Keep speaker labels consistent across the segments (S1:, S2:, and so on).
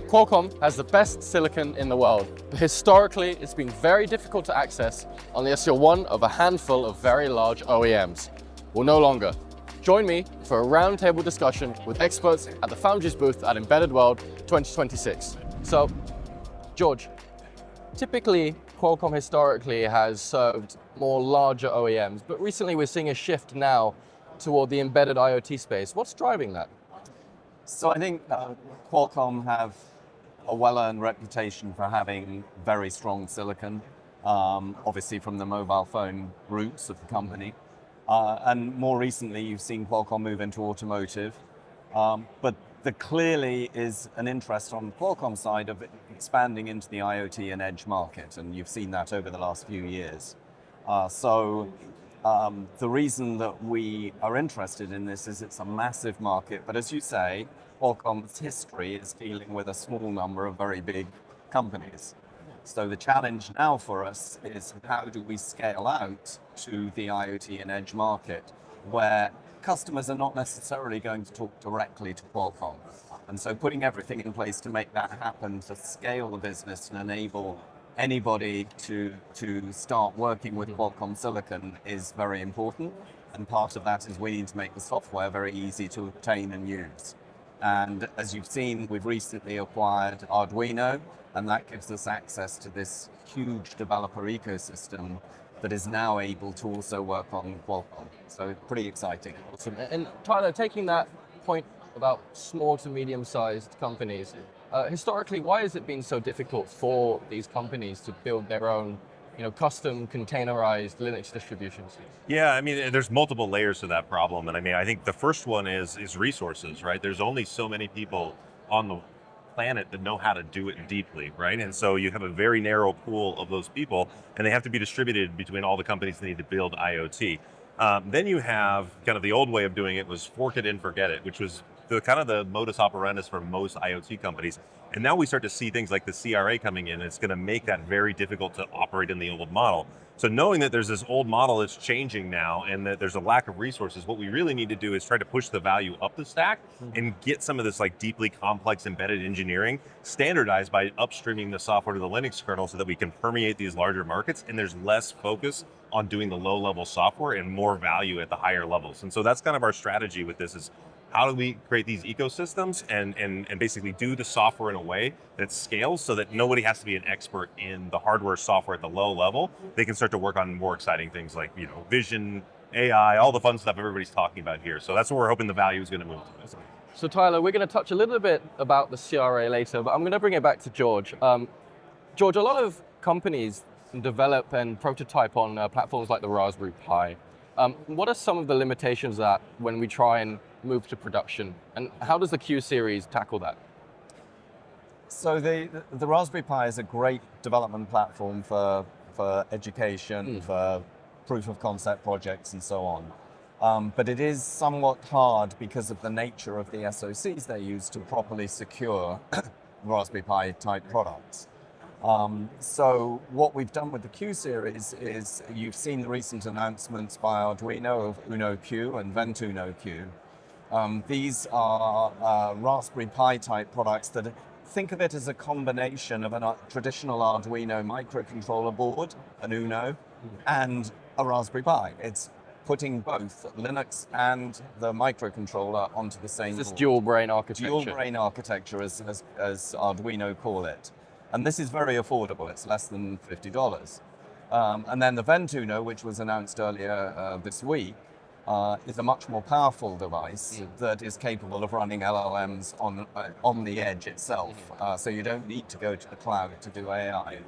S1: Qualcomm has the best silicon in the world, but historically it's been very difficult to access unless you're one of a handful of very large OEMs. Well, no longer. Join me for a roundtable discussion with experts at the Foundries booth at Embedded World 2026. So, George, typically Qualcomm historically has served more larger OEMs, but recently we're seeing a shift now toward the embedded IoT space. What's driving that?
S2: So I think Qualcomm have a well-earned reputation for having very strong silicon, obviously from the mobile phone roots of the company. And more recently, you've seen Qualcomm move into automotive. But there clearly is an interest on the Qualcomm side of expanding into the IoT and edge market, and you've seen that over the last few years. The reason that we are interested in this is it's a massive market, but as you say, Qualcomm's history is dealing with a small number of very big companies. So the challenge now for us is how do we scale out to the IoT and edge market where customers are not necessarily going to talk directly to Qualcomm. And so putting everything in place to make that happen, to scale the business and enable anybody to start working with Qualcomm silicon is very important. And part of that is we need to make the software very easy to obtain and use. And as you've seen, we've recently acquired Arduino, and that gives us access to this huge developer ecosystem that is now able to also work on Qualcomm. So pretty exciting.
S1: Awesome. And Tyler, taking that point about small to medium-sized companies, historically, why has it been so difficult for these companies to build their own, custom containerized Linux distributions?
S3: Yeah, I mean, there's multiple layers to that problem, and I think the first one is resources, right? There's only so many people on the planet that know how to do it deeply, right? And so you have a very narrow pool of those people, and they have to be distributed between all the companies that need to build IoT. Then you have kind of the old way of doing it was fork it and forget it, which was the modus operandus for most IoT companies. And now we start to see things like the CRA coming in, and it's going to make that very difficult to operate in the old model. So knowing that there's this old model that's changing now and that there's a lack of resources, what we really need to do is try to push the value up the stack and get some of this like deeply complex embedded engineering standardized by upstreaming the software to the Linux kernel so that we can permeate these larger markets, and there's less focus on doing the low level software and more value at the higher levels. And so that's kind of our strategy with this is how do we create these ecosystems and basically do the software in a way that scales so that nobody has to be an expert in the hardware software at the low level. They can start to work on more exciting things like, vision, AI, all the fun stuff everybody's talking about here. So that's what we're hoping the value is going to move to.
S1: So Tyler, we're going to touch a little bit about the CRA later, but I'm going to bring it back to George. George, a lot of companies develop and prototype on platforms like the Raspberry Pi. What are some of the limitations that when we try and move to production, and how does the Q series tackle that?
S2: So the Raspberry Pi is a great development platform for education, for proof of concept projects and so on. But it is somewhat hard because of the nature of the SoCs they use to properly secure Raspberry Pi type products. So what we've done with the Q series is you've seen the recent announcements by Arduino of UNO Q and VENTUNO Q. These are Raspberry Pi type products that think of it as a combination of a traditional Arduino microcontroller board, an UNO, and a Raspberry Pi. It's putting both Linux and the microcontroller onto the same board.
S1: This dual brain architecture.
S2: Dual brain architecture, as Arduino call it. And this is very affordable. It's less than $50. And then the VENTUNO, which was announced earlier this week, is a much more powerful device that is capable of running LLMs on the edge itself. So you don't need to go to the cloud to do AI.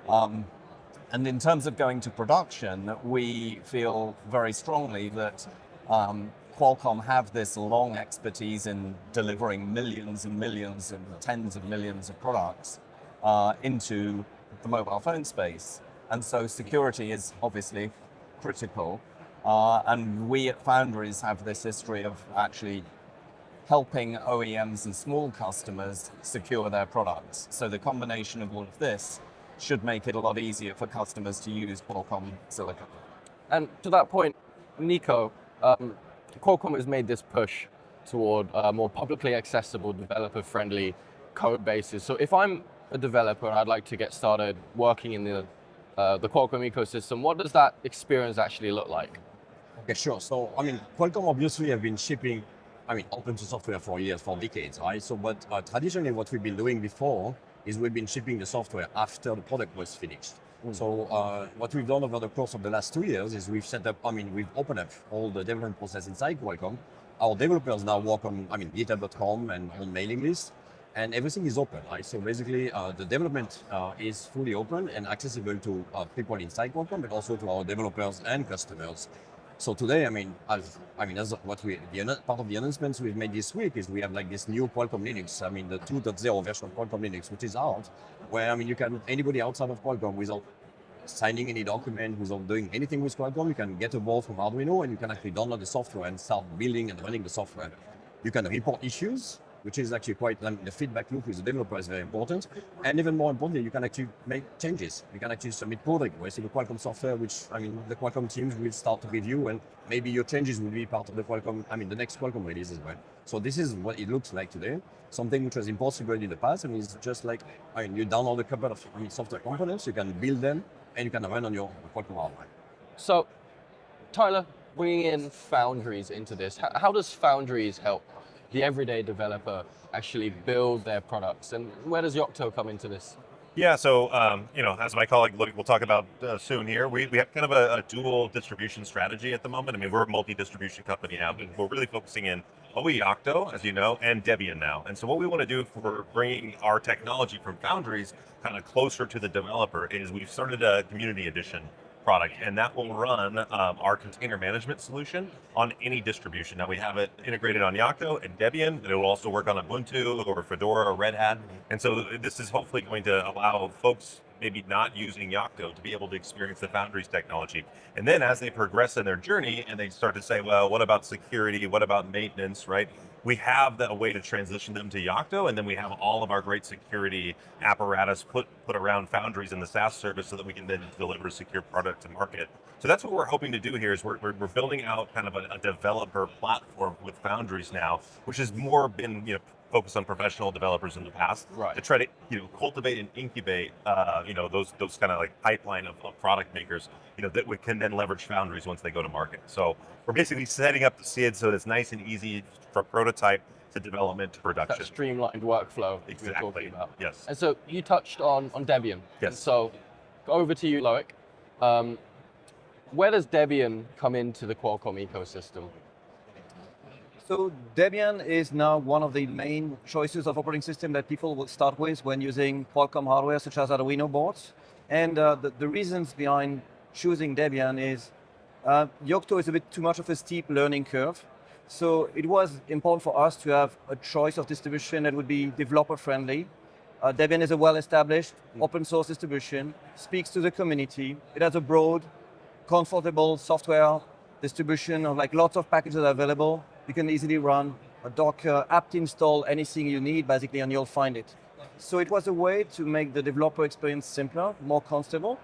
S2: And in terms of going to production, we feel very strongly that Qualcomm have this long expertise in delivering millions and millions and tens of millions of products into the mobile phone space. And so security is obviously critical. And we at Foundries have this history of actually helping OEMs and small customers secure their products. So the combination of all of this should make it a lot easier for customers to use Qualcomm silicon.
S1: And to that point, Nico, Qualcomm has made this push toward more publicly accessible, developer-friendly code bases. So if I'm a developer and I'd like to get started working in the Qualcomm ecosystem, what does that experience actually look like?
S4: Okay, sure. So, I mean, Qualcomm obviously have been shipping, open source software for years, for decades, right? So, but traditionally what we've been doing before is we've been shipping the software after the product was finished. So, what we've done over the course of the last 2 years is we've set up, we've opened up all the development process inside Qualcomm. Our developers now work on, GitHub.com and on mailing lists, and everything is open, right? So basically, the development is fully open and accessible to people inside Qualcomm, but also to our developers and customers. So today, as what part of the announcements we've made this week is we have like this new Qualcomm Linux, the 2.0 version of Qualcomm Linux, which is out, where you can, anybody outside of Qualcomm without signing any document, without doing anything with Qualcomm, you can get a board from Arduino and you can actually download the software and start building and running the software. You can report issues, which is actually quite, the feedback loop with the developer is very important. And even more importantly, you can actually make changes. You can actually submit pull requests in the Qualcomm software, which, the Qualcomm teams will start to review, and maybe your changes will be part of the Qualcomm, the next Qualcomm release as well. So this is what it looks like today. Something which was impossible in the past, and it's just like, you download a couple of software components, you can build them, and you can run on your Qualcomm hardware.
S1: So, Tyler, bringing in Foundries into this, how does Foundries help the everyday developer actually build their products, and where does Yocto come into this?
S3: Yeah, so as my colleague will talk about soon here, we have kind of a dual distribution strategy at the moment. We're a multi-distribution company now, but we're really focusing in Yocto, as you know, and Debian now. And so what we want to do for bringing our technology from Foundries kind of closer to the developer is we've started a community edition product, and that will run our container management solution on any distribution. Now we have it integrated on Yocto and Debian, and it will also work on Ubuntu or Fedora or Red Hat. And so this is hopefully going to allow folks maybe not using Yocto to be able to experience the Foundries technology. And then as they progress in their journey and they start to say, well, what about security? What about maintenance, right? We have a way to transition them to Yocto, and then we have all of our great security apparatus put around Foundries in the SaaS service so that we can then deliver a secure product to market. So that's what we're hoping to do here is we're building out kind of a developer platform with Foundries now, which has more been focused on professional developers in the past,
S1: right,
S3: to try to cultivate and incubate those kind of like pipeline of product makers that we can then leverage Foundries once they go to market. So we're basically setting up the seed so that it's nice and easy from prototype to development to production.
S1: That streamlined workflow
S3: Exactly.
S1: we're talking about.
S3: Yes.
S1: And so you touched on Debian.
S3: Yes.
S1: And so over to you, Loic. Where does Debian come into the Qualcomm ecosystem?
S5: So Debian is now one of the main choices of operating system that people will start with when using Qualcomm hardware such as Arduino boards. And the reasons behind choosing Debian is Yocto is a bit too much of a steep learning curve. So it was important for us to have a choice of distribution that would be developer friendly. Debian is a well-established open source distribution, speaks to the community. It has a broad, comfortable software distribution of like lots of packages are available. You can easily run a Docker apt install anything you need basically and you'll find it. So it was a way to make the developer experience simpler, more comfortable.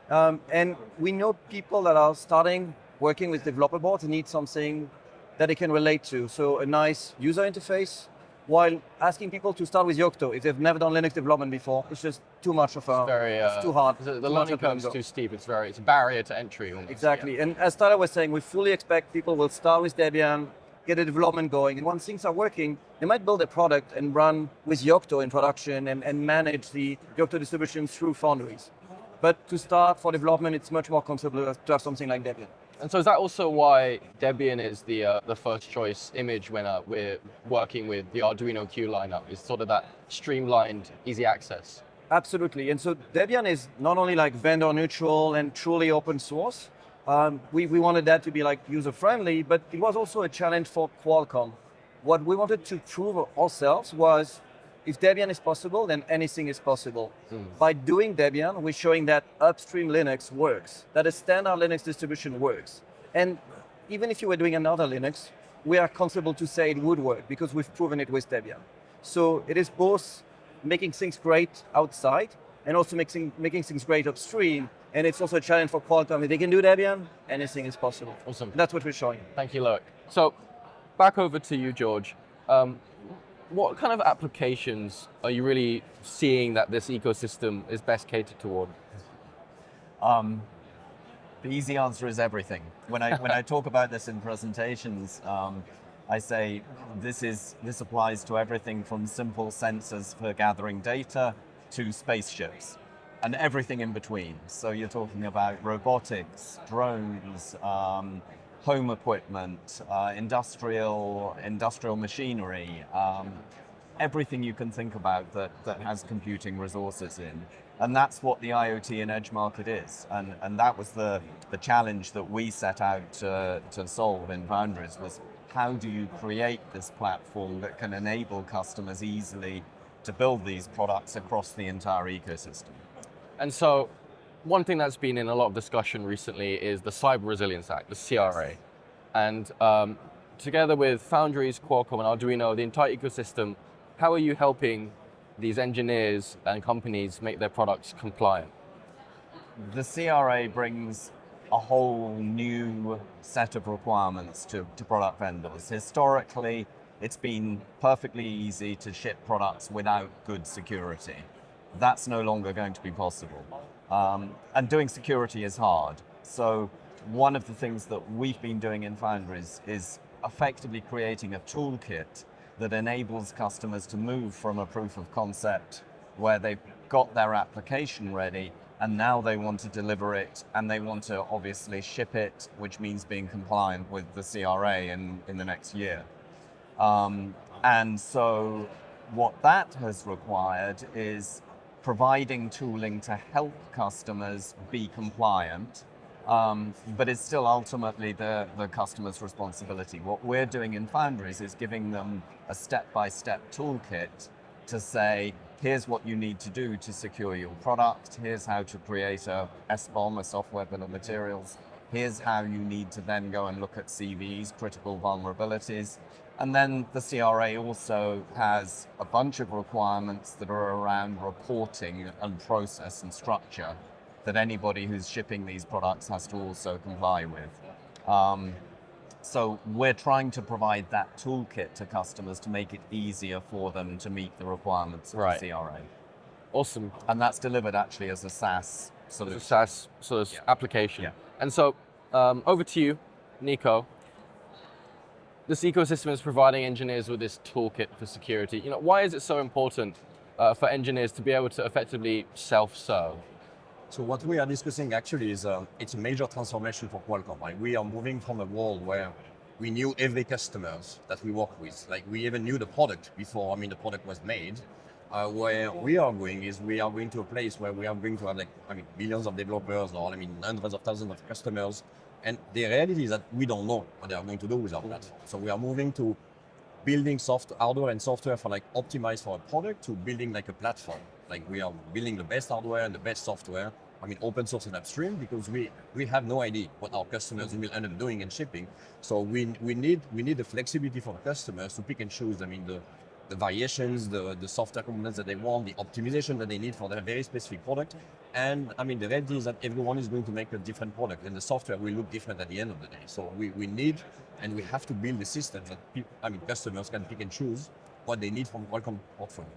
S5: And we know people that are starting working with developer boards need something that they can relate to. So a nice user interface, while asking people to start with Yocto if they've never done Linux development before. It's just too much of a, it's too hard.
S1: The learning curve is too steep. It's a barrier to entry almost.
S5: Exactly.
S1: Yeah.
S5: And as Tyler was saying, we fully expect people will start with Debian, get the development going, and once things are working, they might build a product and run with Yocto in production and manage the Yocto distribution through Foundries. But to start for development, it's much more comfortable to have something like Debian.
S1: And so is that also why Debian is the first choice image when we're working with the Arduino Q lineup? Is sort of that streamlined, easy access.
S5: Absolutely. And so Debian is not only like vendor neutral and truly open source. We wanted that to be like user friendly, but it was also a challenge for Qualcomm. What we wanted to prove ourselves was if Debian is possible, then anything is possible. By doing Debian, we're showing that upstream Linux works, that a standard Linux distribution works. And even if you were doing another Linux, we are comfortable to say it would work because we've proven it with Debian. So it is both making things great outside and also making things great upstream. And it's also a challenge for Qualcomm. If they can do Debian, anything is possible.
S1: Awesome.
S5: That's what we're showing.
S1: Thank you, Loic. So back over to you, George. what kind of applications are you really seeing that this ecosystem is best catered toward?
S2: The easy answer is everything. When I talk about this in presentations, I say this applies to everything from simple sensors for gathering data to spaceships and everything in between. So you're talking about robotics, drones, home equipment, industrial machinery, everything you can think about that has computing resources in. And that's what the IoT and edge market is. And that was the challenge that we set out to solve in Foundries, was how do you create this platform that can enable customers easily to build these products across the entire ecosystem.
S1: And so one thing that's been in a lot of discussion recently is the Cyber Resilience Act, the CRA. And together with Foundries, Qualcomm, and Arduino, the entire ecosystem, how are you helping these engineers and companies make their products compliant?
S2: The CRA brings a whole new set of requirements to product vendors. Historically, it's been perfectly easy to ship products without good security. That's no longer going to be possible. And doing security is hard. So one of the things that we've been doing in Foundries is effectively creating a toolkit that enables customers to move from a proof of concept where they've got their application ready and now they want to deliver it and they want to obviously ship it, which means being compliant with the CRA in the next year. And so what that has required is providing tooling to help customers be compliant, but it's still ultimately the customer's responsibility. What we're doing in Foundries is giving them a step-by-step toolkit to say, here's what you need to do to secure your product, here's how to create a SBOM, a software bill of materials, here's how you need to then go and look at CVEs, critical vulnerabilities. And then the CRA also has a bunch of requirements that are around reporting and process and structure that anybody who's shipping these products has to also comply with. So we're trying to provide that toolkit to customers to make it easier for them to meet the requirements of the CRA.
S1: Awesome.
S2: And that's delivered actually as a SaaS solution.
S1: As a SaaS sort of application.
S2: Yeah.
S1: And so over to you, Nico. This ecosystem is providing engineers with this toolkit for security. Why is it so important for engineers to be able to effectively self-serve?
S4: So what we are discussing actually is it's a major transformation for Qualcomm. Like, we are moving from a world where we knew every customers that we work with. Like, we even knew the product before, the product was made. Where we are going is we are going to a place where we are going to have millions of developers or hundreds of thousands of customers. And the reality is that we don't know what they are going to do with our platform. So we are moving to building hardware and software for optimized for a product to building a platform. We are building the best hardware and the best software, open source and upstream, because we have no idea what our customers will end up doing and shipping. So we need the flexibility for the customers to pick and choose. The variations, the software components that they want, the optimization that they need for their very specific product. And the reality is that everyone is going to make a different product and the software will look different at the end of the day. So we need and we have to build a system that customers can pick and choose what they need from Qualcomm portfolio.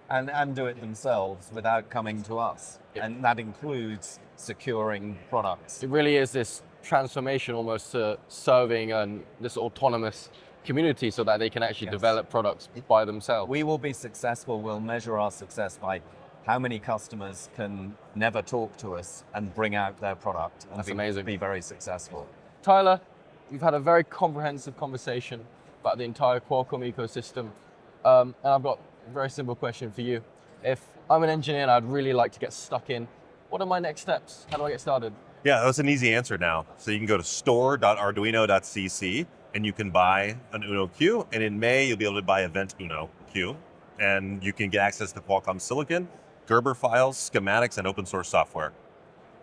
S2: And do it themselves without coming to us.
S1: Yep.
S2: And that includes securing products.
S1: It really is this transformation almost to serving this autonomous community so that they can actually develop products by themselves.
S2: We will be successful. We'll measure our success by how many customers can never talk to us and bring out their product and be very successful.
S1: Tyler, we've had a very comprehensive conversation about the entire Qualcomm ecosystem. And I've got a very simple question for you. If I'm an engineer and I'd really like to get stuck in, what are my next steps? How do I get started?
S3: Yeah, that's an easy answer now. So you can go to store.arduino.cc and you can buy an UNO Q. And in May, you'll be able to buy a VENTUNO Q. And you can get access to Qualcomm silicon, Gerber files, schematics, and open source software.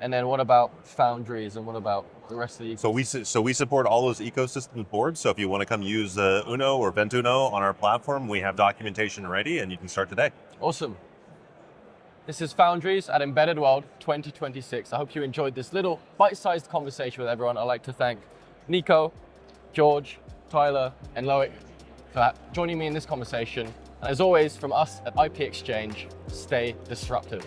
S1: And then what about Foundries and what about the rest of the ecosystem?
S3: So we support all those ecosystem boards. So if you want to come use UNO or VENTUNO on our platform, we have documentation ready and you can start today.
S1: Awesome. This is Foundries at Embedded World 2026. I hope you enjoyed this little bite-sized conversation with everyone. I'd like to thank Nico, George, Tyler, and Loic for joining me in this conversation. And as always, from us at ipXchange, stay disruptive.